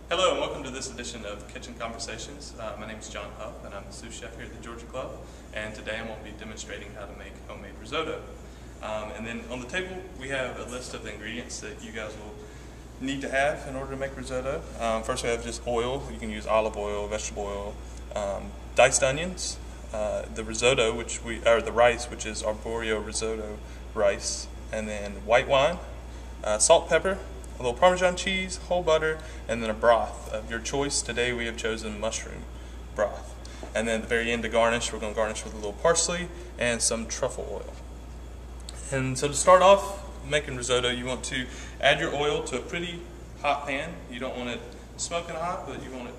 Hello and welcome to this edition of Kitchen Conversations. My name is John Huff and I'm the sous chef here at the Georgia Club, and today I'm going to be demonstrating how to make homemade risotto. And then on the table we have a list of the ingredients that you guys will need to have in order to make risotto. First we have just oil. You can use olive oil, vegetable oil, diced onions, the risotto, the rice, which is arborio risotto rice, and then white wine, salt, pepper, a little Parmesan cheese, whole butter, and then a broth of your choice. Today we have chosen mushroom broth. And then at the very end to garnish, we're going to garnish with a little parsley and some truffle oil. And so to start off making risotto, you want to add your oil to a pretty hot pan. You don't want it smoking hot, but you want it,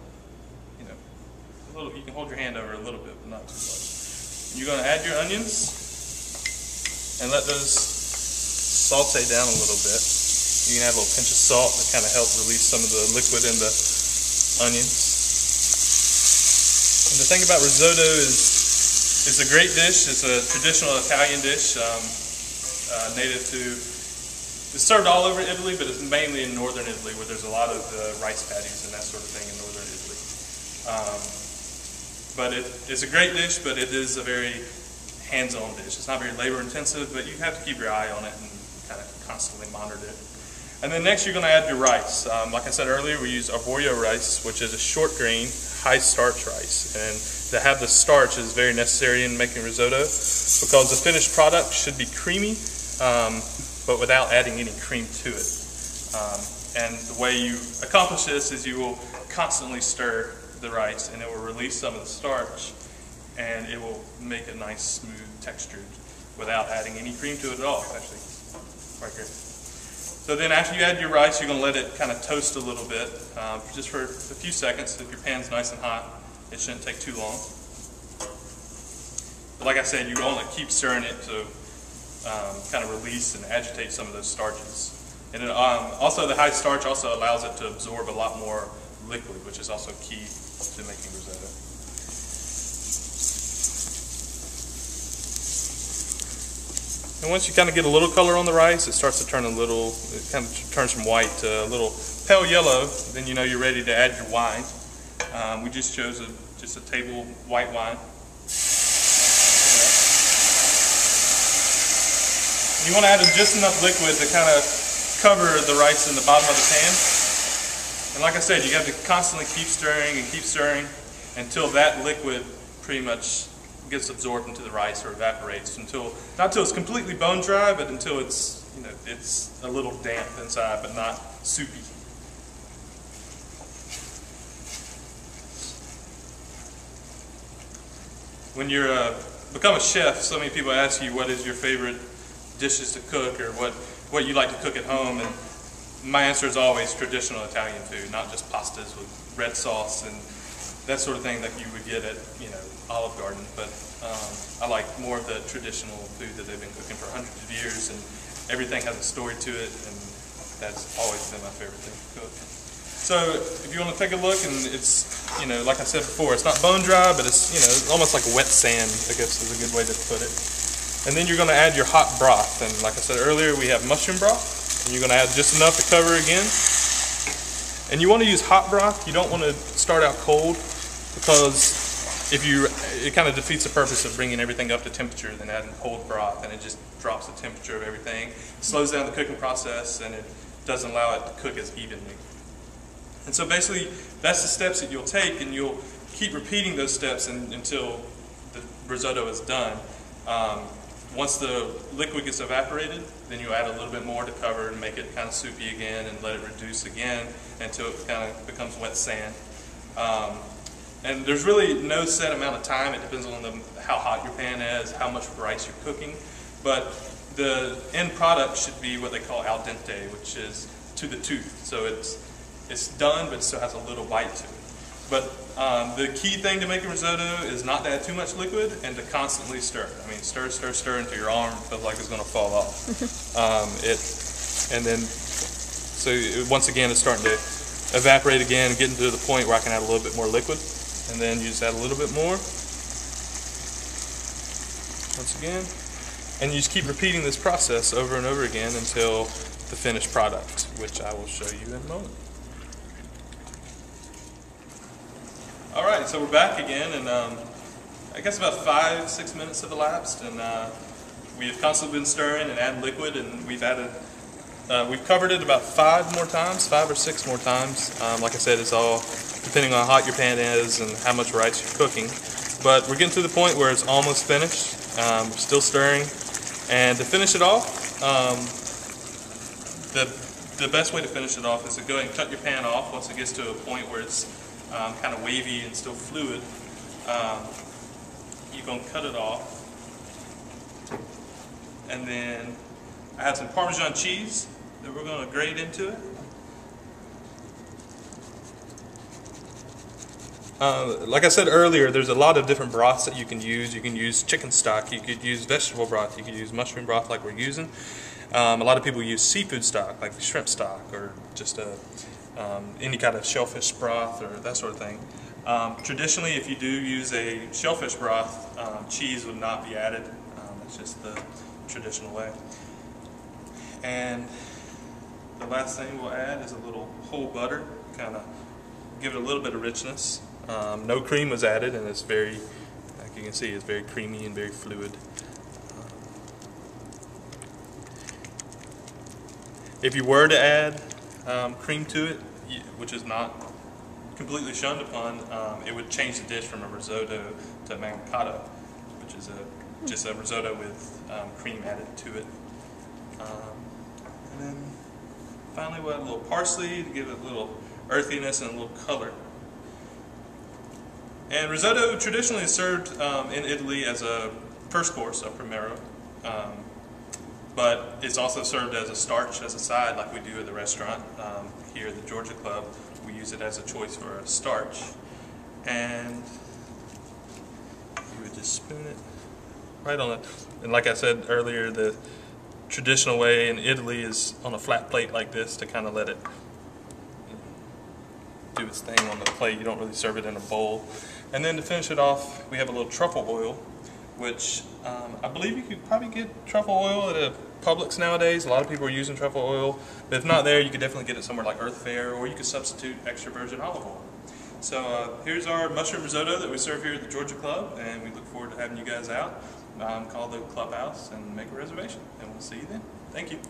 a little. You can hold your hand over it a little bit, but not too much. You're going to add your onions and let those saute down a little bit. You can add a little pinch of salt to kind of help release some of the liquid in the onions. And the thing about risotto is it's a great dish. It's a traditional Italian dish, native to, it's served all over Italy, but it's mainly in northern Italy where there's a lot of rice paddies and that sort of thing in northern Italy. But it's a great dish, but it is a very hands-on dish. It's not very labor intensive, but you have to keep your eye on it and kind of constantly monitor it. And then next you're going to add your rice. Like I said earlier, we use arborio rice, which is a short grain, high starch rice. And to have the starch is very necessary in making risotto because the finished product should be creamy, but without adding any cream to it. And the way you accomplish this is you will constantly stir the rice and it will release some of the starch and it will make a nice smooth texture without adding any cream to it at all. Actually, right here. So then after you add your rice, you're going to let it kind of toast a little bit, just for a few seconds. If your pan's nice and hot, it shouldn't take too long. But like I said, you want to keep stirring it to kind of release and agitate some of those starches. And then, also the high starch also allows it to absorb a lot more liquid, which is also key to making risotto. And once you kind of get a little color on the rice, it starts to turn it kind of turns from white to a little pale yellow, then you know you're ready to add your wine. We just chose just a table white wine. You want to add just enough liquid to kind of cover the rice in the bottom of the pan. And like I said, you have to constantly keep stirring until that liquid pretty much gets absorbed into the rice or evaporates not until it's completely bone dry, but until it's it's a little damp inside, but not soupy. When you become a chef, so many people ask you what is your favorite dishes to cook or what you like to cook at home, and my answer is always traditional Italian food, not just pastas with red sauce and that sort of thing that you would get at Olive Garden, but I like more of the traditional food that they've been cooking for hundreds of years, and everything has a story to it, and that's always been my favorite thing to cook. So if you want to take a look, and it's like I said before, it's not bone dry, but it's almost like wet sand, I guess is a good way to put it. And then you're going to add your hot broth, and like I said earlier, we have mushroom broth, and you're going to add just enough to cover again. And you want to use hot broth. You don't want to start out cold, because it kind of defeats the purpose of bringing everything up to temperature, then adding cold broth, and it just drops the temperature of everything, slows down the cooking process, and it doesn't allow it to cook as evenly. And so basically, that's the steps that you'll take, and you'll keep repeating those steps until the risotto is done. Once the liquid gets evaporated, then you'll add a little bit more to cover and make it kind of soupy again, and let it reduce again until it kind of becomes wet sand. And there's really no set amount of time. It depends on how hot your pan is, how much rice you're cooking. But the end product should be what they call al dente, which is to the tooth. So it's done, but it still has a little bite to it. But the key thing to making risotto is not to add too much liquid and to constantly stir. I mean, stir until your arm feels like it's going to fall off. So once again, it's starting to evaporate again, getting to the point where I can add a little bit more liquid. And then you just add a little bit more, once again. And you just keep repeating this process over and over again until the finished product, which I will show you in a moment. All right, so we're back again, and I guess about 5-6 minutes have elapsed, and we have constantly been stirring and adding liquid, and we've covered it about 5 or 6 more times. Like I said, it's all depending on how hot your pan is and how much rice you're cooking. But we're getting to the point where it's almost finished. We're still stirring, and to finish it off, the best way to finish it off is to go ahead and cut your pan off once it gets to a point where it's kind of wavy and still fluid. You're going to cut it off, and then I have some Parmesan cheese that we're going to grate into it. Like I said earlier, there's a lot of different broths that you can use. You can use chicken stock, you could use vegetable broth, you could use mushroom broth like we're using. A lot of people use seafood stock, like shrimp stock, or just any kind of shellfish broth or that sort of thing. Traditionally, if you do use a shellfish broth, cheese would not be added. That's just the traditional way. And the last thing we'll add is a little whole butter, kind of give it a little bit of richness. No cream was added, and it's very, like you can see, it's very creamy and very fluid. If you were to add cream to it, which is not completely shunned upon, it would change the dish from a risotto to a manicotti, which is just a risotto with cream added to it. And then finally we'll add a little parsley to give it a little earthiness and a little color. And risotto traditionally is served in Italy as a first course, a primero, but it's also served as a starch, as a side, like we do at the restaurant. Here at the Georgia Club, we use it as a choice for a starch. And you would just spoon it right on it. And like I said earlier, the traditional way in Italy is on a flat plate like this to kind of let it do its thing on the plate. You don't really serve it in a bowl. And then to finish it off, we have a little truffle oil, which I believe you could probably get truffle oil at a Publix nowadays. A lot of people are using truffle oil, but if not there, you could definitely get it somewhere like Earth Fare, or you could substitute extra virgin olive oil. So here's our mushroom risotto that we serve here at the Georgia Club, and we look forward to having you guys out. Call the clubhouse and make a reservation, and we'll see you then. Thank you.